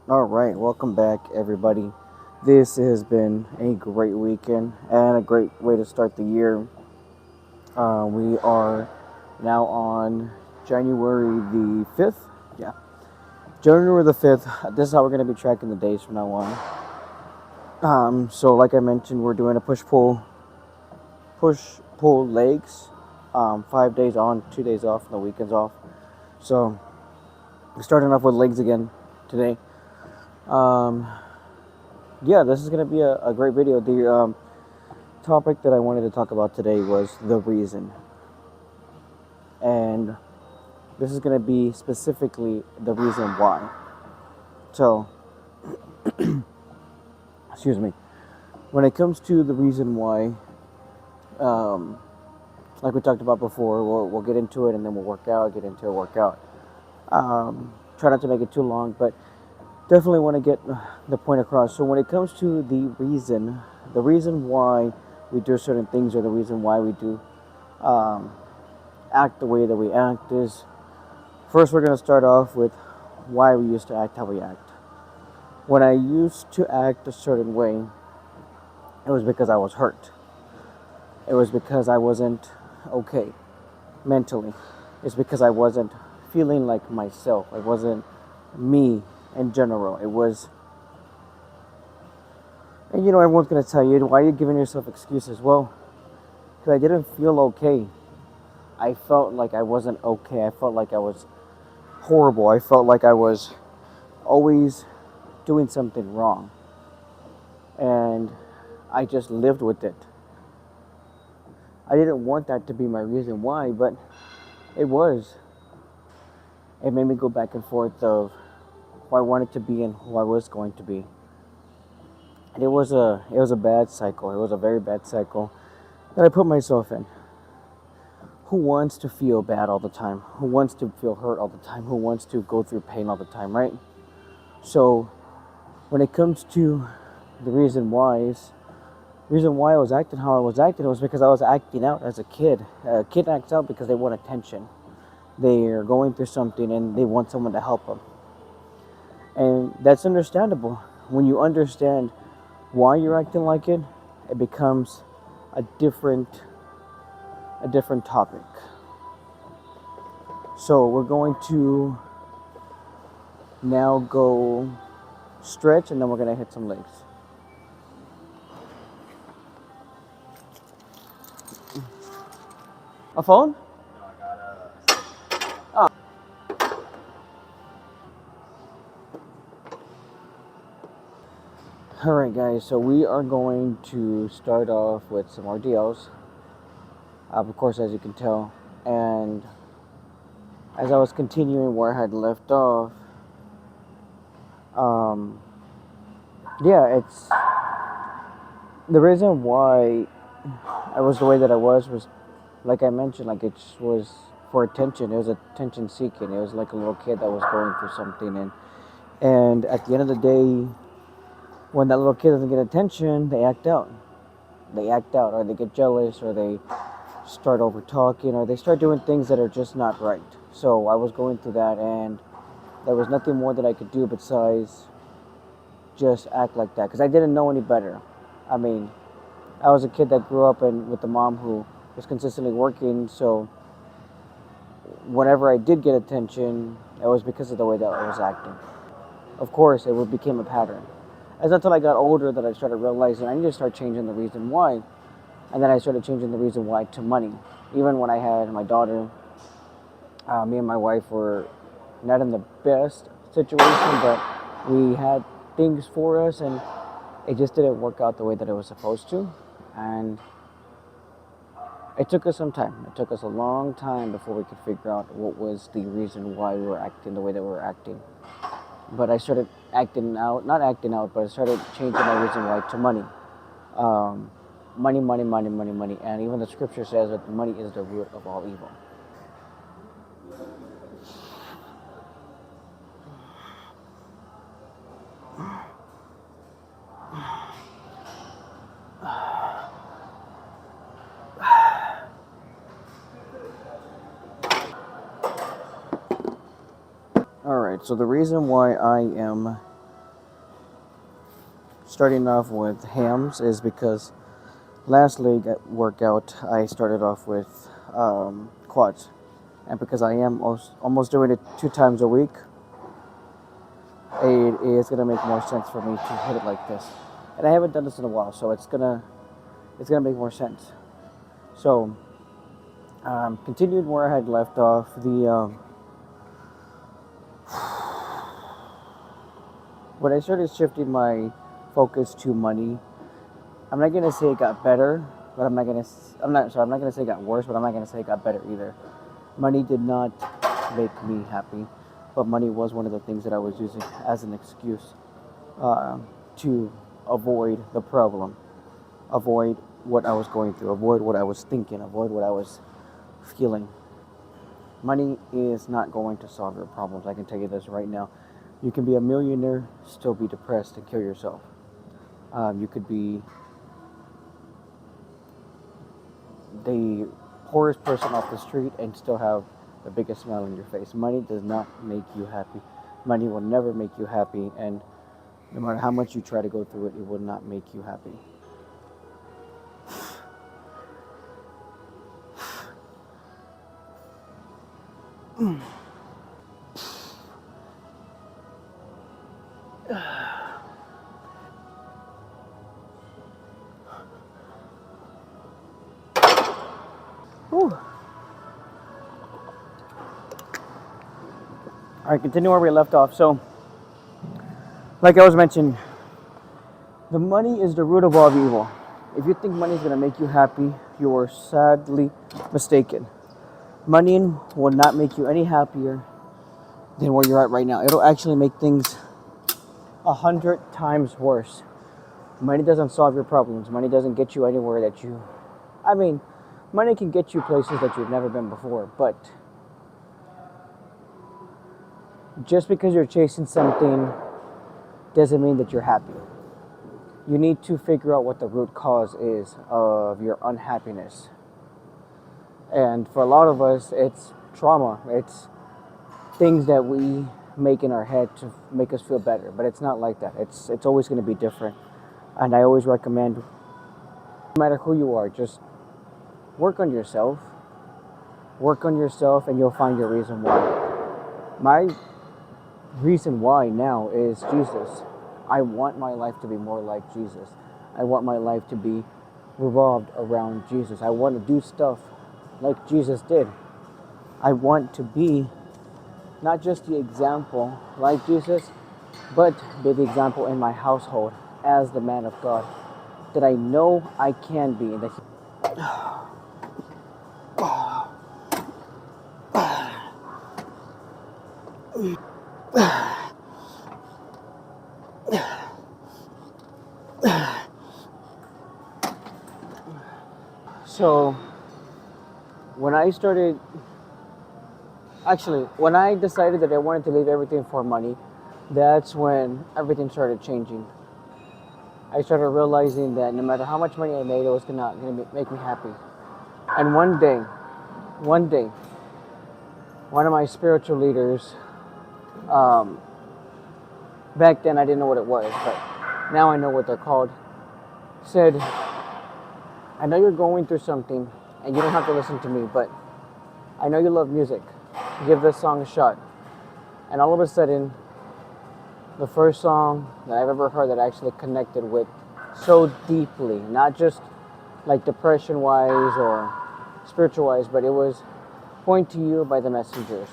All right, welcome back, everybody. This has been a great weekend and a great way to start the year. We are now on January the 5th. Yeah, January the 5th. This is how we're going to be tracking the days from now on. So, like I mentioned, we're doing a push pull legs. 5 days on, 2 days off, and the weekends off. So, we're starting off with legs again today. Um, yeah, this is going to be a great video. The topic that I wanted to talk about today was the reason. And this is going to be specifically the reason why. So, excuse me. When it comes to the reason why, um, like we talked about before, we'll get into it and then we'll work out, get into a workout. Try not to make it too long, but definitely want to get the point across. So, when it comes to the reason why we do certain things or the reason why we do um, act the way that we act is first, we're going to start off with why we used to act how we act. When I used to act a certain way, it was because I was hurt. It was because I wasn't okay mentally. It's because I wasn't feeling like myself. I wasn't me in general. It was, and everyone's going to tell you, why are you giving yourself excuses? Well, because I didn't feel okay. I felt like I wasn't okay. I felt like I was horrible. I felt like I was always doing something wrong. And I just lived with it. I didn't want that to be my reason why, but it was. It made me go back and forth of who I wanted to be and who I was going to be. And it was a bad cycle. It was a very bad cycle that I put myself in. Who wants to feel bad all the time? Who wants to feel hurt all the time? Who wants to go through pain all the time, right? So when it comes to the reason why I was acting how I was acting was because I was acting out as a kid. A kid acts out because they want attention. They are going through something and they want someone to help them. And that's understandable. When you understand why you're acting like it, it becomes a different topic. So we're going to now go stretch and then we're going to hit some legs. A phone? Oh. Alright guys, so we are going to start off with some RDLs. Of course, as you can tell. And as I was continuing where I had left off, um, yeah, it's the reason why I was the way that I was like I mentioned, like it was for attention. It was attention seeking. It was like a little kid that was going through something, and at the end of the day, when that little kid doesn't get attention, they act out. They act out, or they get jealous, or they start over talking, or they start doing things that are just not right. So I was going through that, and there was nothing more that I could do besides just act like that because I didn't know any better. I mean, I was a kid that grew up with a mom who was consistently working, so whenever I did get attention, it was because of the way that I was acting. Of course, became a pattern. It's until I got older that I started realizing I need to start changing the reason why, and then I started changing the reason why to money. Even when I had my daughter, me and my wife were not in the best situation, but we had things for us, and it just didn't work out the way that it was supposed to. And it took us some time. It took us a long time before we could figure out what was the reason why we were acting the way that we were acting. But I started acting out, not acting out, but I started changing my reason why to money. Um, money, money, money, money, money. And even the scripture says that money is the root of all evil. All right, so the reason why I am starting off with hams is because last leg at workout I started off with quads, and because I am almost doing it 2 times a week, it is gonna make more sense for me to hit it like this. And I haven't done this in a while, so it's gonna make more sense. So continued where I had left off. When I started shifting my focus to money, I'm not gonna say it got better, but I'm not gonna say it got worse, but I'm not gonna say it got better either. Money did not make me happy, but money was one of the things that I was using as an excuse uh, to avoid the problem, avoid what I was going through, avoid what I was thinking, avoid what I was feeling. Money is not going to solve your problems. I can tell you this right now. You can be a millionaire, still be depressed, and kill yourself. You could be the poorest person off the street and still have the biggest smile on your face. Money does not make you happy. Money will never make you happy, and no matter how much you try to go through it, it will not make you happy. Whew. All right, continue where we left off. So, like I was mentioning, the money is the root of all evil. If you think money is going to make you happy, you are sadly mistaken. Money will not make you any happier than where you're at right now. It'll actually make things 100 times worse. Money doesn't solve your problems. Money doesn't get you anywhere that you. I mean, money can get you places that you've never been before, but just because you're chasing something doesn't mean that you're happy. You need to figure out what the root cause is of your unhappiness. And for a lot of us, it's trauma. It's things that we make in our head to make us feel better. But it's not like that. It's always going to be different. And I always recommend, no matter who you are, just work on yourself. Work on yourself, and you'll find your reason why. My reason why now is Jesus. I want my life to be more like Jesus. I want my life to be revolved around Jesus. I want to do stuff like Jesus did. I want to be not just the example like Jesus, but be the example in my household as the man of God that I know I can be. And that So when I started, when I decided that I wanted to leave everything for money, that's when everything started changing. I started realizing that no matter how much money I made, it was not going to make me happy. And one day, one of my spiritual leaders, um, back then I didn't know what it was, but now I know what they're called, said, I know you're going through something, and you don't have to listen to me, but I know you love music. Give this song a shot. And all of a sudden, the first song that I've ever heard that I actually connected with so deeply, not just like depression wise or spiritual wise, but it was Point to You by the Messengers.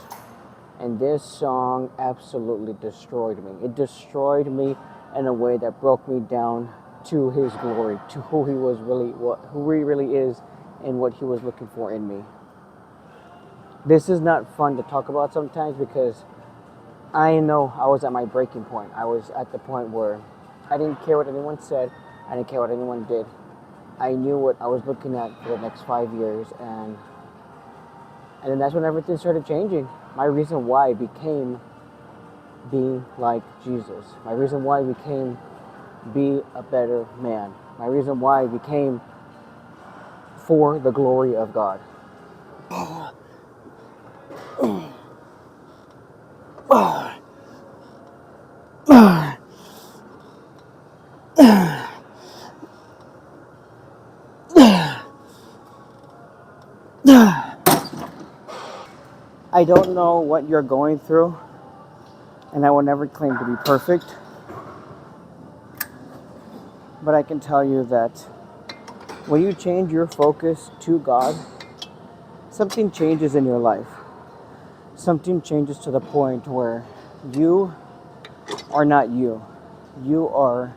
And this song absolutely destroyed me. It destroyed me in a way that broke me down to his glory, to who he was really, who he really is, and what he was looking for in me. This is not fun to talk about sometimes because I know I was at my breaking point. I was at the point where I didn't care what anyone said. I didn't care what anyone did. I knew what I was looking at for the next 5 years, and then that's when everything started changing. My reason why became being like Jesus. My reason why became be a better man. My reason why became for the glory of God. I don't know what you're going through, and I will never claim to be perfect, but I can tell you that when you change your focus to God, something changes in your life. Something changes to the point where you are not you. You are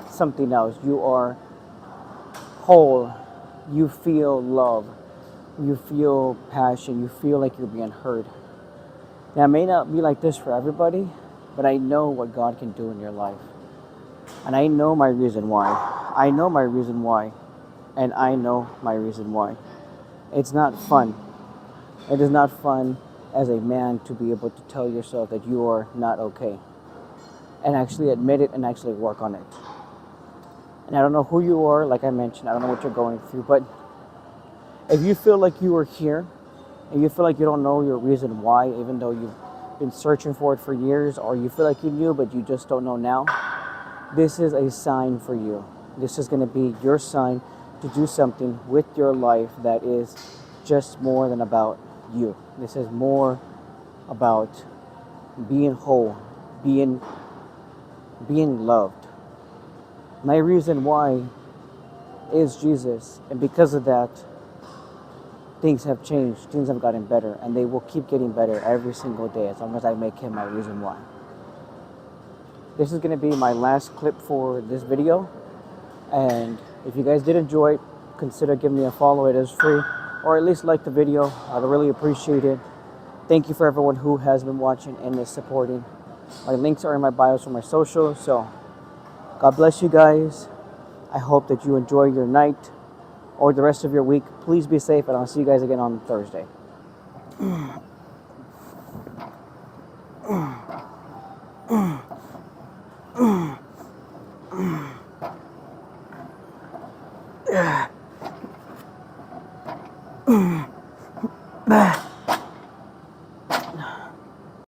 something else. You are whole. You feel love. You feel passion. You feel like you're being heard. Now, it may not be like this for everybody, but I know what God can do in your life. And I know my reason why. I know my reason why. And I know my reason why. It's not fun. It is not fun as a man to be able to tell yourself that you are not okay. And actually admit it and actually work on it. And I don't know who you are, like I mentioned, I don't know what you're going through, but if you feel like you are here and you feel like you don't know your reason why, even though you've been searching for it for years, or you feel like you knew but you just don't know now, this is a sign for you. This is going to be your sign to do something with your life that is just more than about you. This is more about being whole, being loved. My reason why is Jesus, and because of that, things have changed, things have gotten better, and they will keep getting better every single day as long as I make him my reason why. This is going to be my last clip for this video, and if you guys did enjoy it, consider giving me a follow. It is free, or at least like the video. I'd really appreciate it. Thank you for everyone who has been watching and is supporting. My links are in my bios for my socials, so God bless you guys. I hope that you enjoy your night or the rest of your week. Please be safe, and I'll see you guys again on Thursday.